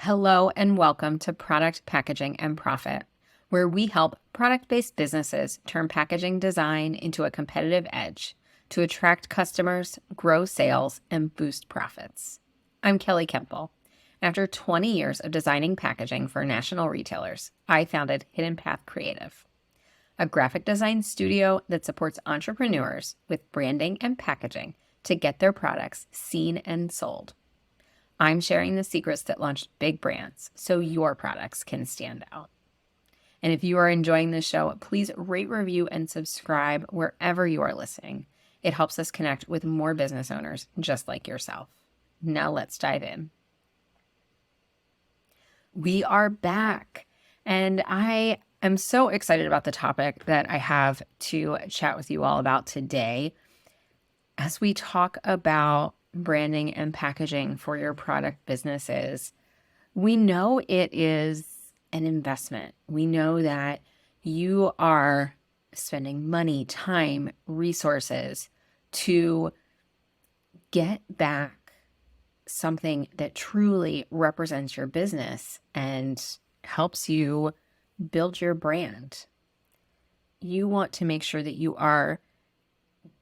Hello and welcome to Product Packaging and Profit, where we help product-based businesses turn packaging design into a competitive edge to attract customers, grow sales, and boost profits. I'm Kelly Kemple. After 20 years of designing packaging for national retailers, I founded Hidden Path Creative, a graphic design studio that supports entrepreneurs with branding and packaging to get their products seen and sold. I'm sharing the secrets that launched big brands so your products can stand out. And if you are enjoying this show, please rate, review, and subscribe wherever you are listening. It helps us connect with more business owners just like yourself. Now let's dive in. We are back, and I am so excited about the topic that I have to chat with you all about today as we talk about branding and packaging for your product businesses. We know it is an investment. We know that you are spending money, time, resources to get back something that truly represents your business and helps you build your brand. You want to make sure that you are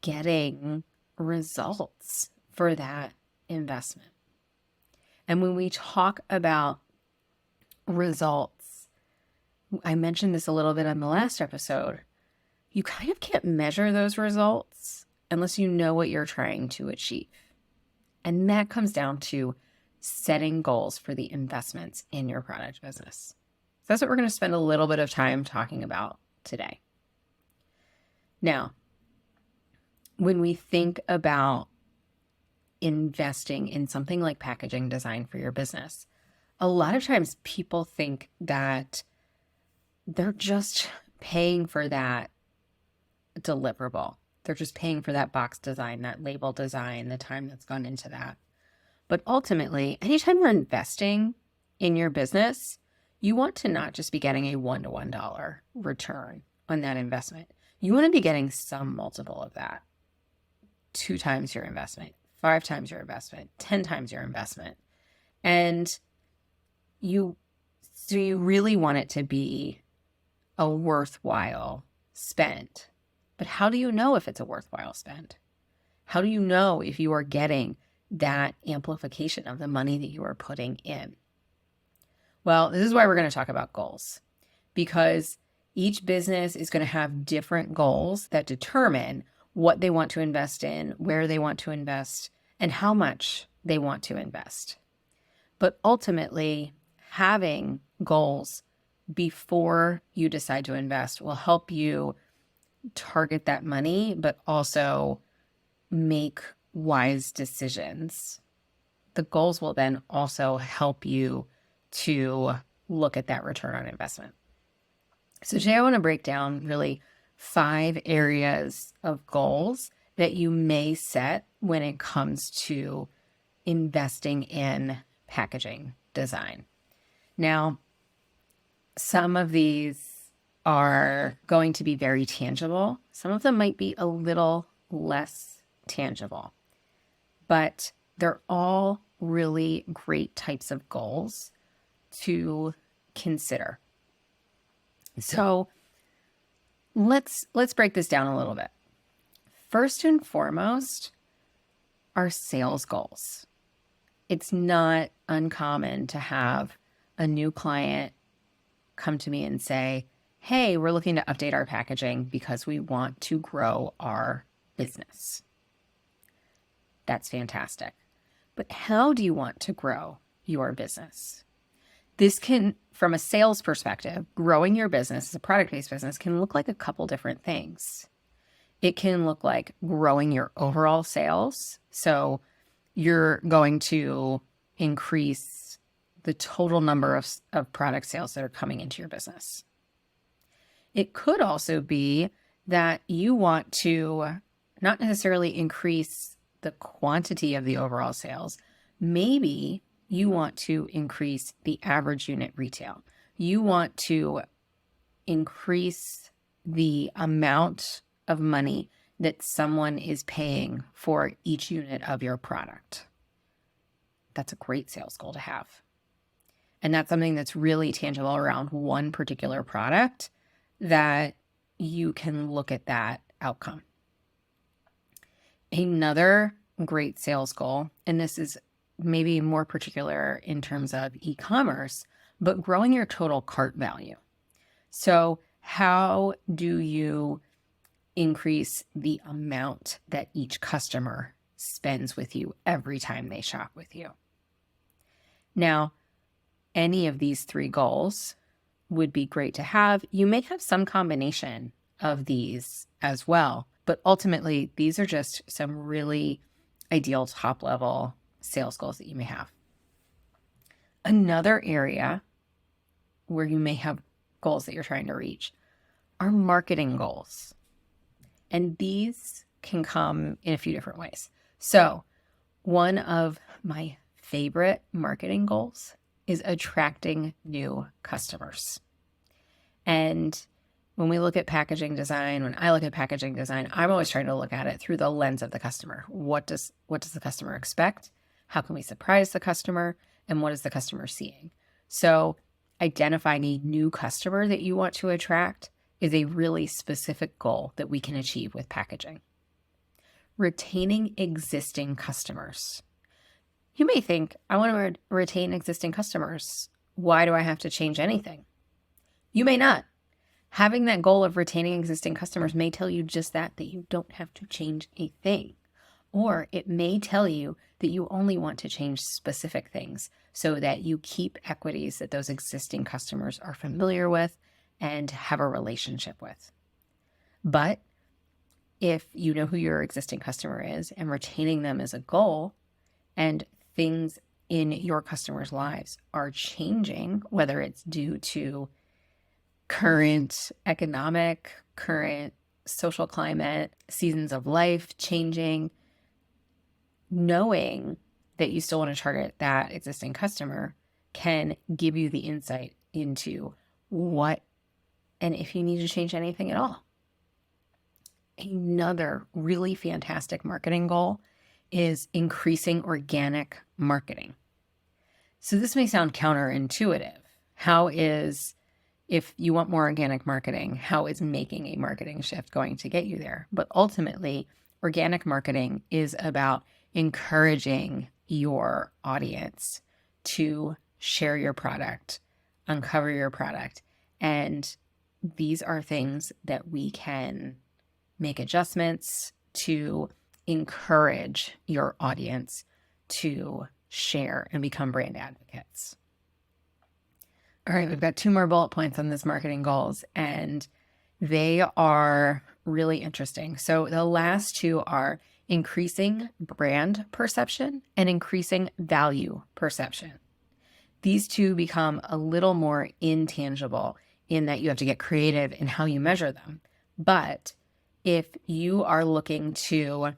getting results for that investment. And when we talk about results, I mentioned this a little bit on the last episode, you kind of can't measure those results unless you know what you're trying to achieve. And that comes down to setting goals for the investments in your product business. So that's what we're going to spend a little bit of time talking about today. Now, when we think about investing in something like packaging design for your business, a lot of times people think that they're just paying for that deliverable. They're just paying for that box design, that label design, the time that's gone into that. But ultimately, anytime you're investing in your business, you want to not just be getting a $1 to $1 return on that investment. You want to be getting some multiple of that. 2 times your investment, 5 times your investment, 10 times your investment. And you really want it to be a worthwhile spend. But how do you know if it's a worthwhile spend? How do you know if you are getting that amplification of the money that you are putting in? Well, this is why we're going to talk about goals, because each business is going to have different goals that determine what they want to invest in, where they want to invest, and how much they want to invest. But ultimately, having goals before you decide to invest will help you target that money, but also make wise decisions. The goals will then also help you to look at that return on investment. So today I want to break down really 5 areas of goals that you may set when it comes to investing in packaging design. Now, some of these are going to be very tangible. Some of them might be a little less tangible, but they're all really great types of goals to consider. So let's break this down a little bit. First and foremost are sales goals. It's not uncommon to have a new client come to me and say, hey, we're looking to update our packaging because we want to grow our business. That's fantastic. But how do you want to grow your business? This can, from a sales perspective, growing your business as a product-based business can look like a couple different things. It can look like growing your overall sales. So you're going to increase the total number of product sales that are coming into your business. It could also be that you want to not necessarily increase the quantity of the overall sales. Maybe you want to increase the average unit retail. You want to increase the amount of money that someone is paying for each unit of your product. That's a great sales goal to have. And that's something that's really tangible around one particular product that you can look at that outcome. Another great sales goal, and this is maybe more particular in terms of e-commerce, but growing your total cart value. So how do you increase the amount that each customer spends with you every time they shop with you? Now, any of these three goals would be great to have. You may have some combination of these as well, but ultimately, these are just some really ideal top-level sales goals that you may have. Another area where you may have goals that you're trying to reach are marketing goals. And these can come in a few different ways. So one of my favorite marketing goals is attracting new customers. And when we look at packaging design, when I look at packaging design, I'm always trying to look at it through the lens of the customer. What does the customer expect? How can we surprise the customer? And what is the customer seeing? So identifying a new customer that you want to attract is a really specific goal that we can achieve with packaging. Retaining existing customers. You may think, I want to retain existing customers. Why do I have to change anything? You may not. Having that goal of retaining existing customers may tell you just that you don't have to change a thing. Or it may tell you that you only want to change specific things so that you keep equities that those existing customers are familiar with and have a relationship with. But if you know who your existing customer is and retaining them as a goal, and things in your customers' lives are changing, whether it's due to current economic, current social climate, seasons of life changing, knowing that you still want to target that existing customer can give you the insight into what and if you need to change anything at all. Another really fantastic marketing goal is increasing organic marketing. So this may sound counterintuitive. If you want more organic marketing, how is making a marketing shift going to get you there? But ultimately, organic marketing is about encouraging your audience to share your product, uncover your product. And these are things that we can make adjustments to encourage your audience to share and become brand advocates. All right, we've got 2 more bullet points on this marketing goals, and they are really interesting. So the last 2 are increasing brand perception and increasing value perception. These 2 become a little more intangible in that you have to get creative in how you measure them. But if you are looking to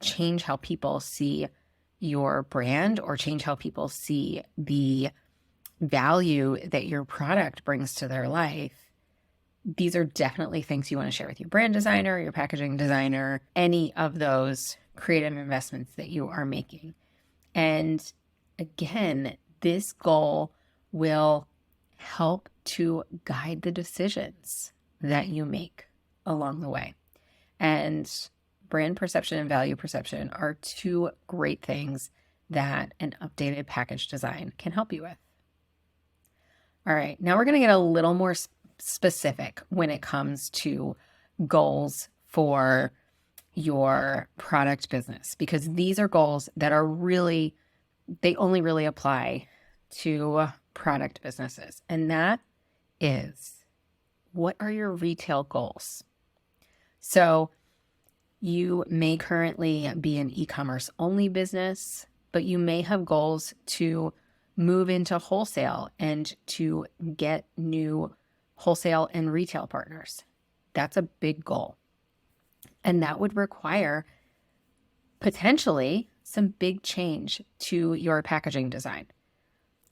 change how people see your brand or change how people see the value that your product brings to their life, these are definitely things you want to share with your brand designer, your packaging designer, any of those creative investments that you are making. And again, this goal will help to guide the decisions that you make along the way. And brand perception and value perception are 2 great things that an updated package design can help you with. All right, now we're going to get a little more specific when it comes to goals for your product business, because these are goals that are they only really apply to product businesses. And that is, what are your retail goals? So you may currently be an e-commerce only business, but you may have goals to move into wholesale and to get new wholesale and retail partners. That's a big goal. And that would require potentially some big change to your packaging design.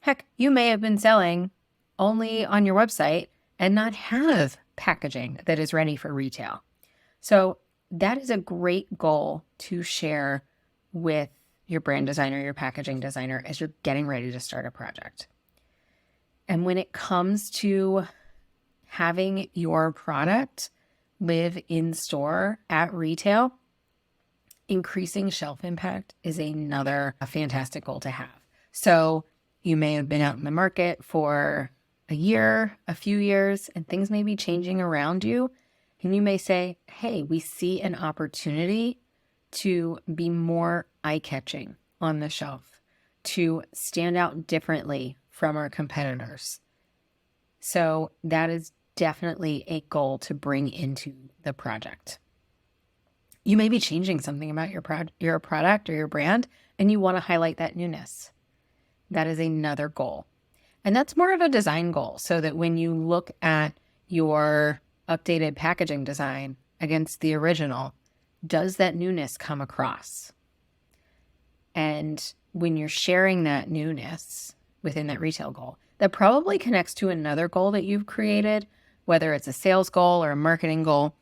Heck, you may have been selling only on your website and not have packaging that is ready for retail. So that is a great goal to share with your brand designer, your packaging designer, as you're getting ready to start a project. And when it comes to having your product live in store at retail, increasing shelf impact is another fantastic goal to have. So you may have been out in the market for a year, a few years, and things may be changing around you. And you may say, hey, we see an opportunity to be more eye-catching on the shelf, to stand out differently from our competitors. So that is definitely a goal to bring into the project. You may be changing something about your product or your brand, and you want to highlight that newness. That is another goal. And that's more of a design goal, so that when you look at your updated packaging design against the original, does that newness come across? And when you're sharing that newness within that retail goal, that probably connects to another goal that you've created, whether it's a sales goal or a marketing goal.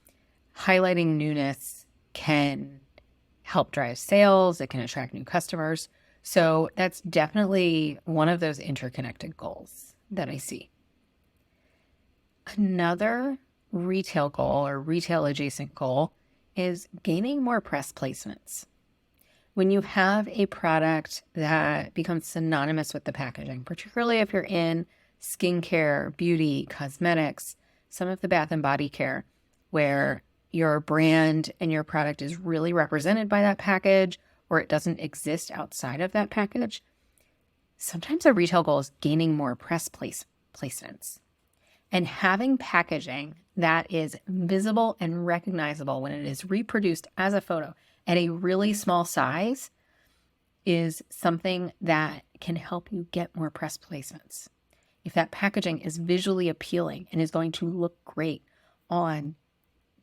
Highlighting newness can help drive sales. It can attract new customers. So that's definitely one of those interconnected goals that I see. Another retail goal or retail adjacent goal is gaining more press placements. When you have a product that becomes synonymous with the packaging, particularly if you're in skincare, beauty, cosmetics, some of the bath and body care, where your brand and your product is really represented by that package, or it doesn't exist outside of that package, sometimes a retail goal is gaining more press placements. And having packaging that is visible and recognizable when it is reproduced as a photo at a really small size is something that can help you get more press placements. If that packaging is visually appealing and is going to look great on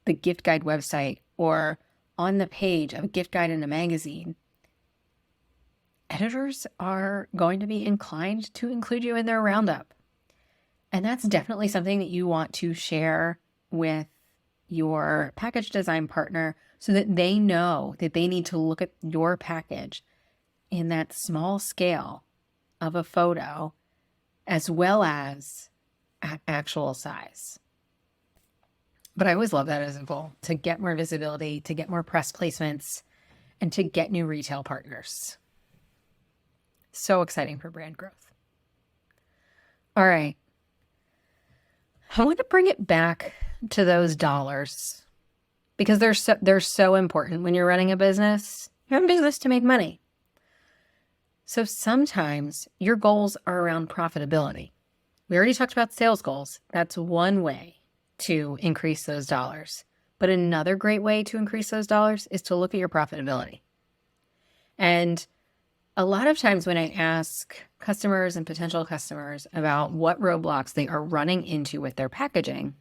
the gift guide website or on the page of a gift guide in a magazine, editors are going to be inclined to include you in their roundup. And that's definitely something that you want to share with your package design partner so that they know that they need to look at your package in that small scale of a photo as well as at actual size. But I always love that as a goal, to get more visibility, to get more press placements, and to get new retail partners. So exciting for brand growth. All right. I want to bring it back to those dollars because they're so important when you're running a business. You're in business to make money. So sometimes your goals are around profitability. We already talked about sales goals. That's one way to increase those dollars. But another great way to increase those dollars is to look at your profitability. And a lot of times when I ask customers and potential customers about what roadblocks they are running into with their packaging,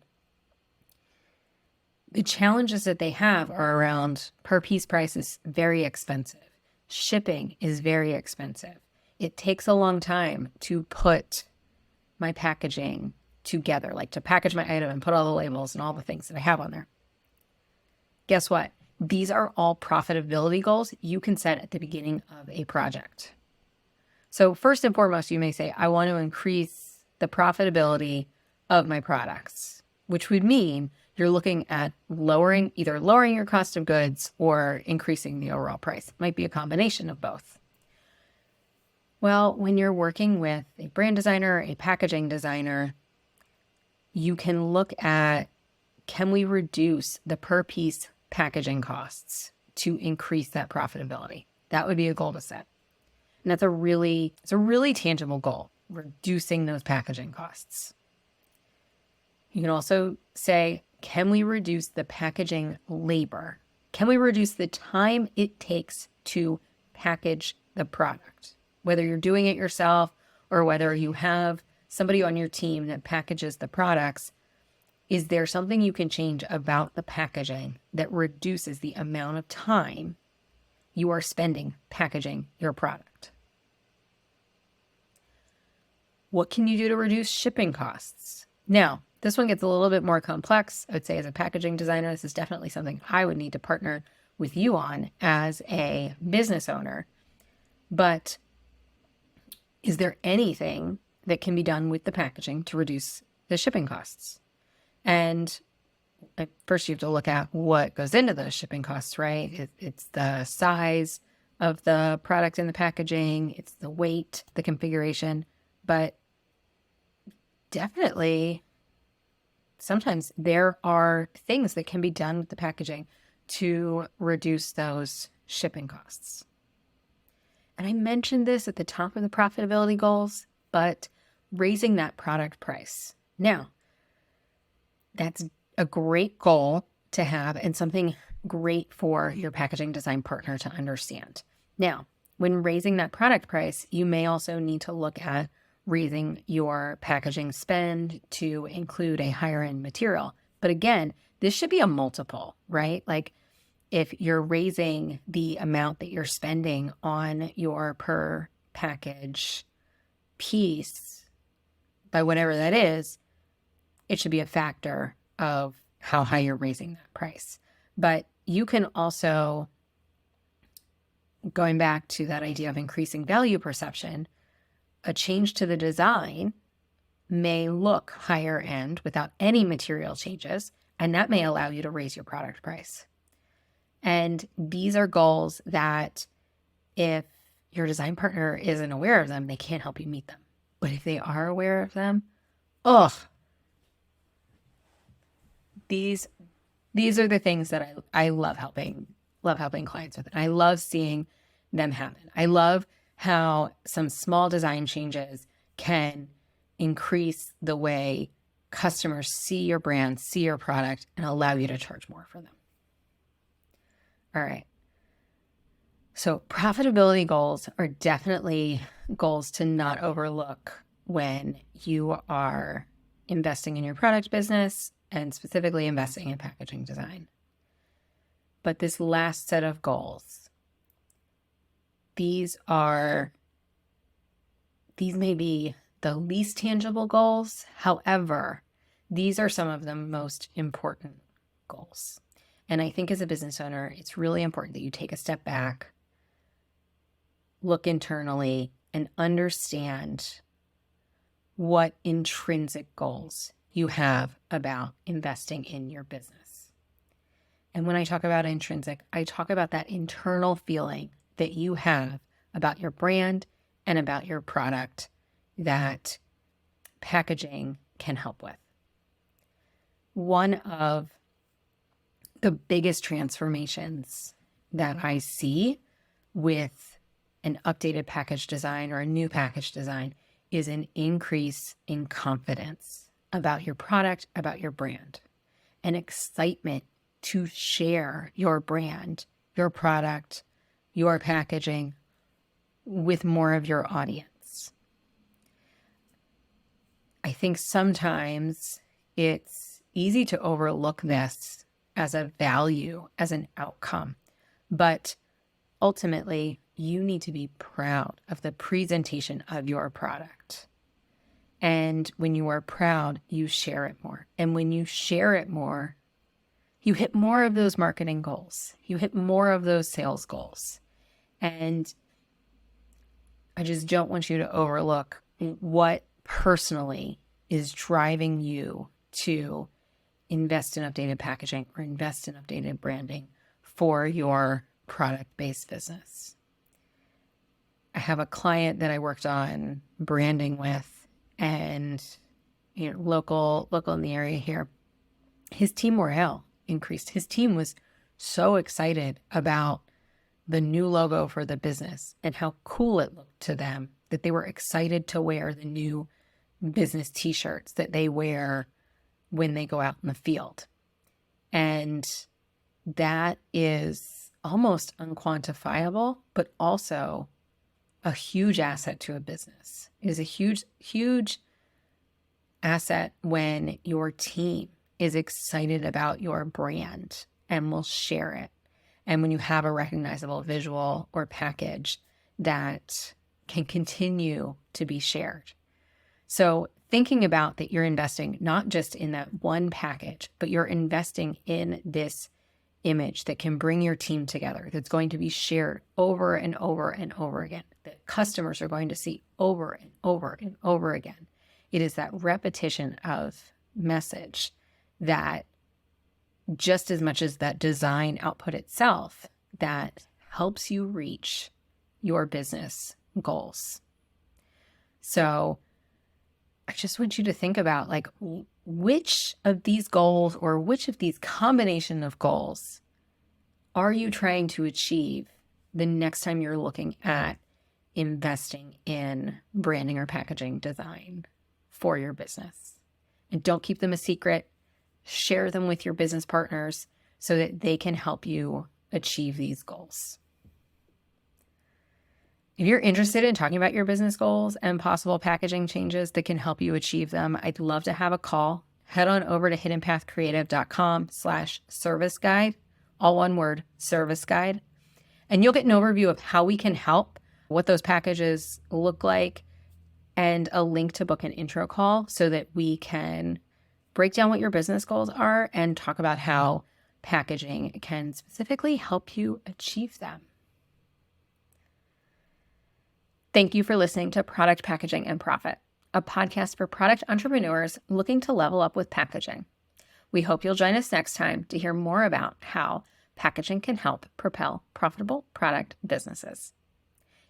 the challenges that they have are around per piece price is very expensive. Shipping is very expensive. It takes a long time to put my packaging together, like to package my item and put all the labels and all the things that I have on there. Guess what? These are all profitability goals you can set at the beginning of a project. So first and foremost, you may say, I want to increase the profitability of my products, which would mean you're looking at either lowering your cost of goods or increasing the overall price. It might be a combination of both. Well, when you're working with a brand designer, a packaging designer, you can look at, can we reduce the per piece packaging costs to increase that profitability? That would be a goal to set. And it's a really tangible goal, reducing those packaging costs. You can also say, can we reduce the packaging labor? Can we reduce the time it takes to package the product? Whether you're doing it yourself or whether you have somebody on your team that packages the products, is there something you can change about the packaging that reduces the amount of time you are spending packaging your product? What can you do to reduce shipping costs? Now, this one gets a little bit more complex. I would say as a packaging designer, this is definitely something I would need to partner with you on as a business owner. But is there anything that can be done with the packaging to reduce the shipping costs. And first you have to look at what goes into those shipping costs, right? It's the size of the product in the packaging, it's the weight, the configuration, but definitely sometimes there are things that can be done with the packaging to reduce those shipping costs. And I mentioned this at the top of the profitability goals, but raising that product price. Now, that's a great goal to have and something great for your packaging design partner to understand. Now, when raising that product price, you may also need to look at raising your packaging spend to include a higher end material. But again, this should be a multiple, right? Like if you're raising the amount that you're spending on your per package piece by whatever that is, it should be a factor of how high you're raising that price. But you can also, going back to that idea of increasing value perception, a change to the design may look higher end without any material changes, and that may allow you to raise your product price. And these are goals that if your design partner isn't aware of them, they can't help you meet them. But if they are aware of them, these are the things that I love helping clients with. And I love seeing them happen. I love how some small design changes can increase the way customers see your brand, see your product, and allow you to charge more for them. All right. So profitability goals are definitely goals to not overlook when you are investing in your product business and specifically investing in packaging design. But this last set of goals, these may be the least tangible goals. However, these are some of the most important goals. And I think as a business owner, it's really important that you take a step back, look internally, and understand what intrinsic goals you have about investing in your business. And when I talk about intrinsic, I talk about that internal feeling that you have about your brand and about your product that packaging can help with. One of the biggest transformations that I see with an updated package design or a new package design is an increase in confidence about your product, about your brand, an excitement to share your brand, your product, your packaging with more of your audience. I think sometimes it's easy to overlook this as a value, as an outcome, but ultimately you need to be proud of the presentation of your product. And when you are proud, you share it more. And when you share it more, you hit more of those marketing goals. You hit more of those sales goals. And I just don't want you to overlook what personally is driving you to invest in updated packaging or invest in updated branding for your product-based business. I have a client that I worked on branding with, and local in the area here. His team morale increased. His team was so excited about the new logo for the business and how cool it looked to them that they were excited to wear the new business t-shirts that they wear when they go out in the field. And that is almost unquantifiable, but also a huge asset to a business. It is a huge, huge asset when your team is excited about your brand and will share it. And when you have a recognizable visual or package that can continue to be shared. So thinking about that you're investing not just in that one package, but you're investing in this image that can bring your team together, that's going to be shared over and over and over again. that customers are going to see over and over and over again. It is that repetition of message that, just as much as that design output itself, that helps you reach your business goals. So I just want you to think about, like, which of these goals or which of these combination of goals are you trying to achieve the next time you're looking at investing in branding or packaging design for your business. And don't keep them a secret. Share them with your business partners so that they can help you achieve these goals. If you're interested in talking about your business goals and possible packaging changes that can help you achieve them, I'd love to have a call. Head on over to hiddenpathcreative.com/service guide, all one word, service guide. And you'll get an overview of how we can help, what those packages look like, and a link to book an intro call so that we can break down what your business goals are and talk about how packaging can specifically help you achieve them. Thank you for listening to Product Packaging and Profit, a podcast for product entrepreneurs looking to level up with packaging. We hope you'll join us next time to hear more about how packaging can help propel profitable product businesses.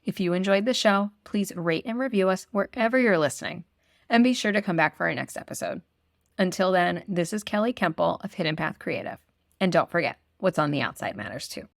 If you enjoyed the show, please rate and review us wherever you're listening, and be sure to come back for our next episode. Until then, this is Kelly Kemple of Hidden Path Creative. And don't forget, what's on the outside matters too.